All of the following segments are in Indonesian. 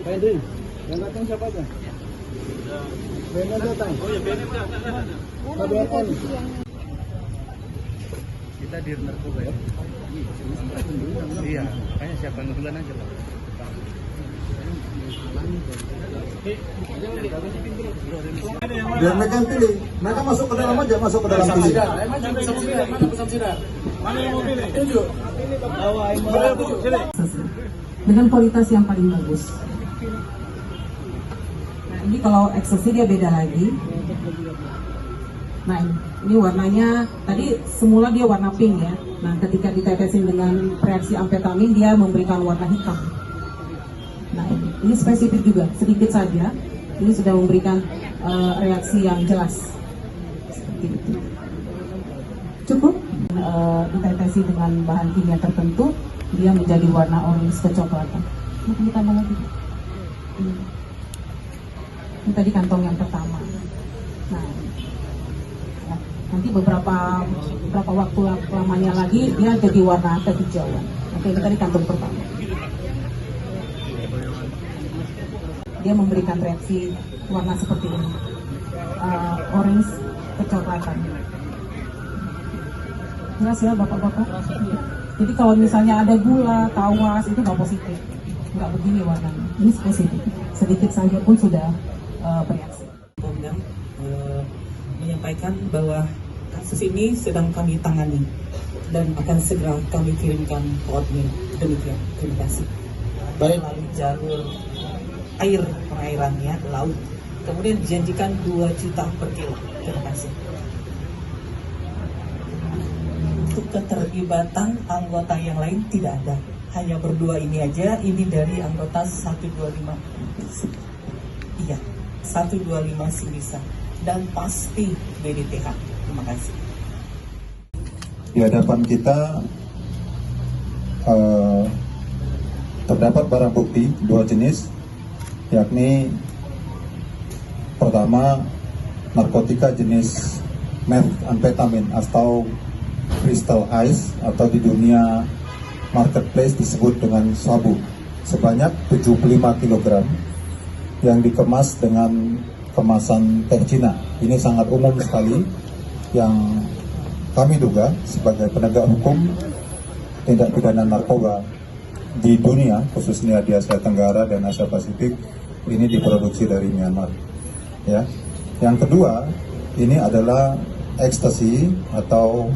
Pak Hendri, yang datang siapa aja? BNN datang. Oh ya, BNN datang. KBRN. Kita di narkoba ya. Iya, kayaknya siapa yang duluan aja Pak. Biar mereka yang pilih, mereka masuk ke dalam aja, masuk ke dalam pilih. Mana yang mau pilih? Tunjuk. Dengan kualitas yang paling bagus. Nah ini kalau ekstasi dia beda lagi. Nah ini warnanya tadi semula dia warna pink ya. Nah ketika ditetesin dengan reaksi amfetamin dia memberikan warna hitam. Nah ini spesifik juga, sedikit saja. Ini sudah memberikan reaksi yang jelas. Seperti itu. Cukup ditetesi dengan bahan kimia tertentu, dia menjadi warna orange kecoklatan. Mungkin ditambah lagi. Ini tadi kantong yang pertama. Nah, ya, nanti beberapa waktu lamanya lagi dia jadi warna kehijauan. Oke, ini tadi kantong pertama. Dia memberikan reaksi warna seperti ini, orange kecoklatan. Jelas ya bapak-bapak. Jadi kalau misalnya ada gula, tawas itu nggak positif, nggak begini warnanya. Ini spesifik, sedikit saja pun sudah bereaksi. Pemdam menyampaikan bahwa kasus ini sedang kami tangani dan akan segera kami kirimkan koordinat. Demikian, terima kasih. Baik. Melalui jalur air pengairannya laut. Kemudian dijanjikan 2 juta per kilo. Terima kasih. Untuk keterlibatan anggota yang lain tidak ada, hanya berdua ini aja. Ini dari anggota 125. Iya, 125 Simisa dan pasti BDTH. Terima kasih. Di hadapan kita terdapat barang bukti 2 jenis, yakni pertama narkotika jenis methamphetamine atau crystal ice atau di dunia marketplace disebut dengan sabu sebanyak 75 kg yang dikemas dengan kemasan teh Cina. Ini sangat umum sekali yang kami duga sebagai penegak hukum tindak pidana narkoba di dunia, khususnya di Asia Tenggara dan Asia Pasifik, ini diproduksi dari Myanmar. Ya. Yang kedua, ini adalah ekstasi atau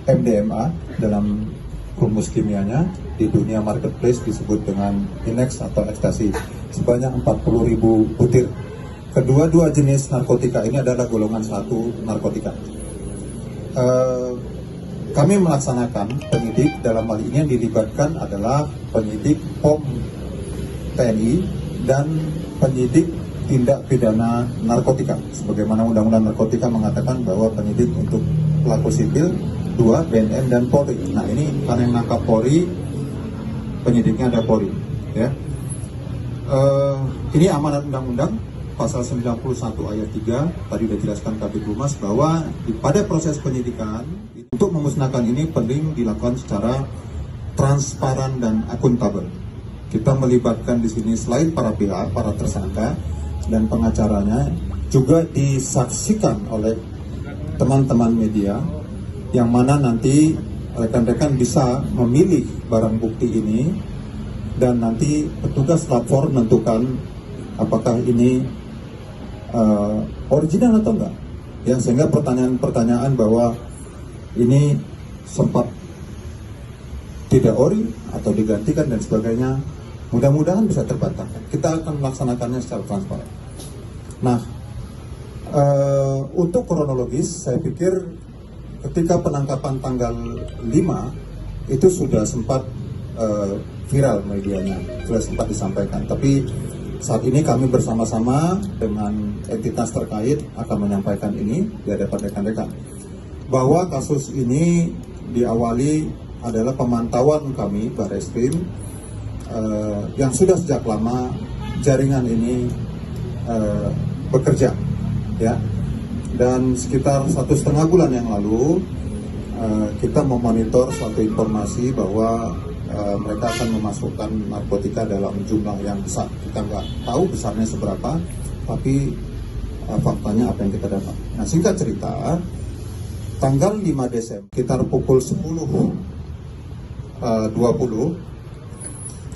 MDMA dalam rumus kimianya di dunia marketplace disebut dengan Inex atau ekstasi sebanyak 40.000 butir. Kedua-dua jenis narkotika ini adalah golongan 1 narkotika. Kami melaksanakan penyidik, dalam hal ini yang dilibatkan adalah penyidik POM TNI dan penyidik tindak pidana narkotika. Sebagaimana Undang-Undang Narkotika mengatakan bahwa penyidik untuk pelaku sipil 2 BNN dan Polri. Nah ini karena yang nangkap Polri, penyidiknya ada Polri. Ya. Ini amanat undang-undang pasal 91 ayat 3 tadi sudah dijelaskan Kabid Humas bahwa pada proses penyidikan untuk memusnahkan ini penting dilakukan secara transparan dan akuntabel. Kita melibatkan di sini selain para pihak, para tersangka dan pengacaranya juga disaksikan oleh teman-teman media yang mana nanti rekan-rekan bisa memilih barang bukti ini dan nanti petugas lapor menentukan apakah ini original atau enggak. Ya, sehingga pertanyaan-pertanyaan bahwa ini sempat tidak ori atau digantikan dan sebagainya, mudah-mudahan bisa terbantahkan. Kita akan melaksanakannya secara transparan. Nah, untuk kronologis, saya pikir ketika penangkapan tanggal 5 itu sudah sempat viral medianya, sudah sempat disampaikan. Tapi saat ini kami bersama-sama dengan entitas terkait akan menyampaikan ini di hadapan rekan-rekan bahwa kasus ini diawali adalah pemantauan kami Barreskrim yang sudah sejak lama jaringan ini bekerja, ya. Dan sekitar 1,5 bulan yang lalu kita memonitor suatu informasi bahwa mereka akan memasukkan narkotika dalam jumlah yang besar. Kita nggak tahu besarnya seberapa, tapi faktanya apa yang kita dapat. Nah, singkat cerita, tanggal 5 Desember, sekitar pukul 10.20,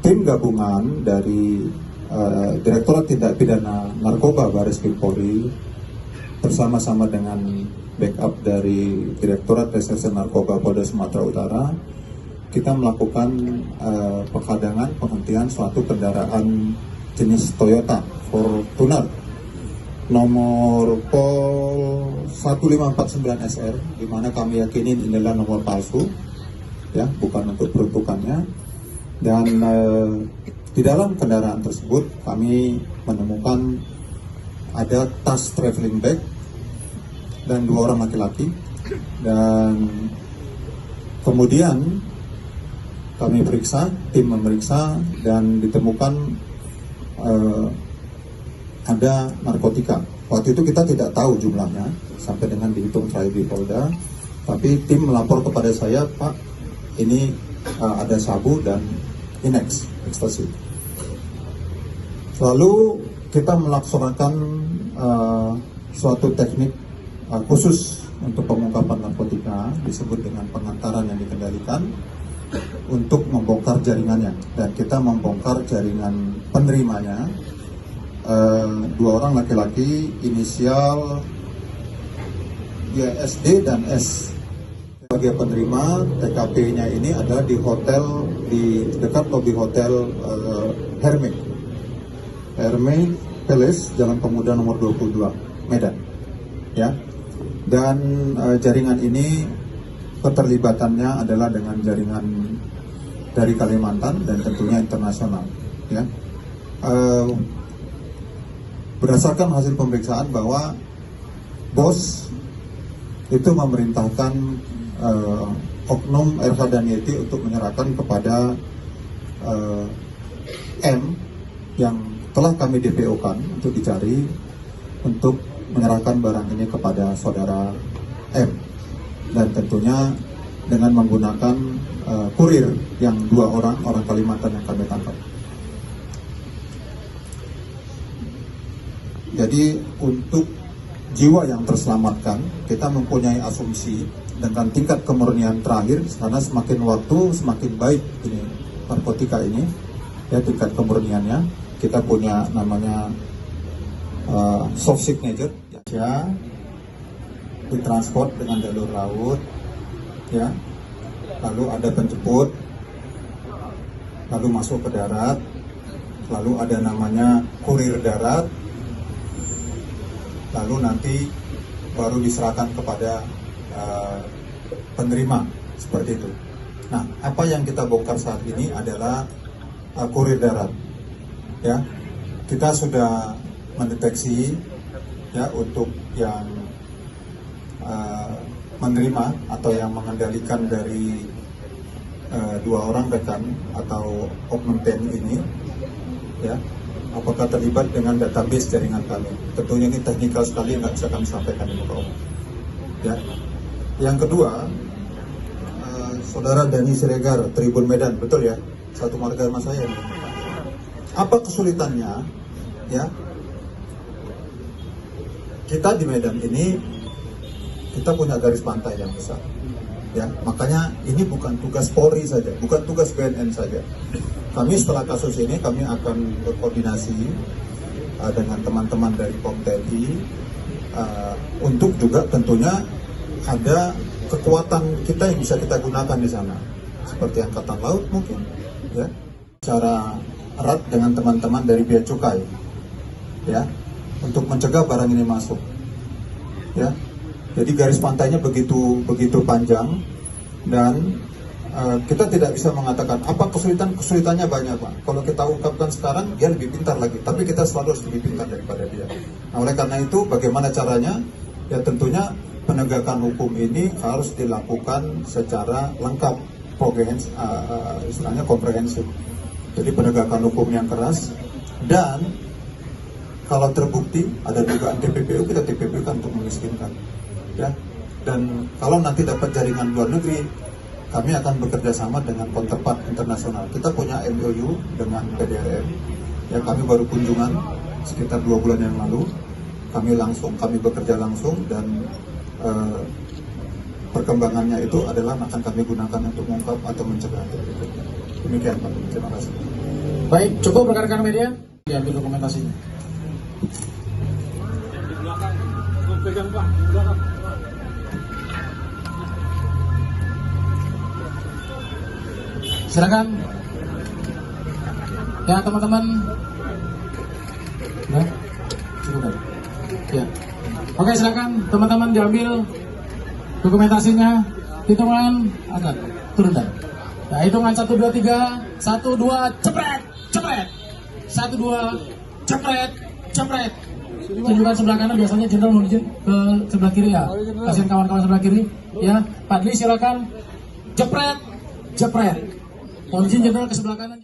tim gabungan dari Direktorat Tindak Pidana Narkoba Baris Krim Polri bersama-sama dengan backup dari Direktorat Reserse Narkoba Polda Sumatera Utara, kita melakukan penghadangan penghentian suatu kendaraan jenis Toyota Fortuner nomor Pol 1549 SR, di mana kami yakinin inilah nomor palsu, ya, bukan untuk peruntukannya. Dan di dalam kendaraan tersebut kami menemukan ada tas traveling bag dan 2 orang laki-laki, dan kemudian kami periksa, tim memeriksa, dan ditemukan ada narkotika. Waktu itu kita tidak tahu jumlahnya sampai dengan dihitung terakhir di Polda, tapi tim melapor kepada saya, Pak, ini ada sabu dan Inex, ekstasi. Lalu kita melaksanakan suatu teknik khusus untuk pengungkapan narkotika, disebut dengan pengantaran yang dikendalikan, untuk membongkar jaringannya. Dan kita membongkar jaringan penerimanya, 2 orang laki-laki, inisial YSD dan S. Sebagai penerima, TKP-nya ini ada di hotel, di dekat lobi hotel Herme Palace, Jalan Pemuda nomor 22, Medan. Ya. Dan jaringan ini keterlibatannya adalah dengan jaringan dari Kalimantan dan tentunya internasional. Ya. Berdasarkan hasil pemeriksaan bahwa bos itu memerintahkan oknum RH dan YT untuk menyerahkan kepada M yang telah kami DPO-kan untuk dicari, untuk menyerahkan barang ini kepada saudara M, dan tentunya dengan menggunakan kurir yang 2 orang Kalimantan yang kami tangkap. Jadi untuk jiwa yang terselamatkan, kita mempunyai asumsi dengan tingkat kemurnian terakhir, karena semakin waktu semakin baik ini narkotika ini, ya, tingkat kemurniannya. Kita punya namanya soft signature, ya, ditransport dengan jalur laut, ya, lalu ada penjemput, lalu masuk ke darat, lalu ada namanya kurir darat, lalu nanti baru diserahkan kepada penerima, seperti itu. Nah, apa yang kita bongkar saat ini adalah kurir darat. Ya, kita sudah mendeteksi, ya, untuk yang menerima atau yang mengendalikan dari 2 orang rekan atau oknum TNI ini, ya, apakah terlibat dengan database jaringan kami. Tentunya ini teknikal sekali, nggak bisa kami sampaikan di muka umum. Ya. Yang kedua, saudara Dani Siregar, Tribun Medan, betul ya? Satu marga sama saya. Apa kesulitannya? Ya, kita di Medan ini kita punya garis pantai yang besar. Ya, makanya ini bukan tugas Polri saja, bukan tugas BNN saja. Kami setelah kasus ini kami akan berkoordinasi dengan teman-teman dari POM TNI untuk juga tentunya ada kekuatan kita yang bisa kita gunakan di sana, seperti Angkatan Laut mungkin, ya, secara erat dengan teman-teman dari Bea Cukai, ya, untuk mencegah barang ini masuk, ya. Jadi garis pantainya begitu panjang, dan kita tidak bisa mengatakan apa kesulitannya banyak, Pak. Kalau kita ungkapkan sekarang, dia lebih pintar lagi, tapi kita selalu harus lebih pintar daripada dia. Nah, oleh karena itu, bagaimana caranya? Ya, tentunya penegakan hukum ini harus dilakukan secara lengkap, istilahnya komprehensif. Jadi penegakan hukum yang keras, dan kalau terbukti ada dugaan TPPU, kita TPPU kan untuk memiskinkan, ya. Dan kalau nanti dapat jaringan luar negeri, kami akan bekerja sama dengan counterpart internasional. Kita punya MOU dengan PDRM. Ya, kami baru kunjungan sekitar 2 bulan yang lalu. Kami bekerja langsung dan perkembangannya itu adalah akan kami gunakan untuk mengungkap atau mencegah. Demikian Pak, terima kasih. Baik, cukup rekan-rekan media, diambil dokumentasinya. Silakan. Ya teman-teman. Ya, cukup. Ya. Oke, silakan teman-teman diambil dokumentasinya. Hitungan akan turunkan. Nah, hitungan 1 2 3, 1 2 cepret, cepret. 1 2 cepret, cepret. Tunjukkan sebelah kanan, biasanya jenderal mohon izin ke sebelah kiri ya. Kasihan kawan-kawan sebelah kiri. Ya, Padli silakan. Jepret, jepret. Mohon izin jenderal ke sebelah kanan.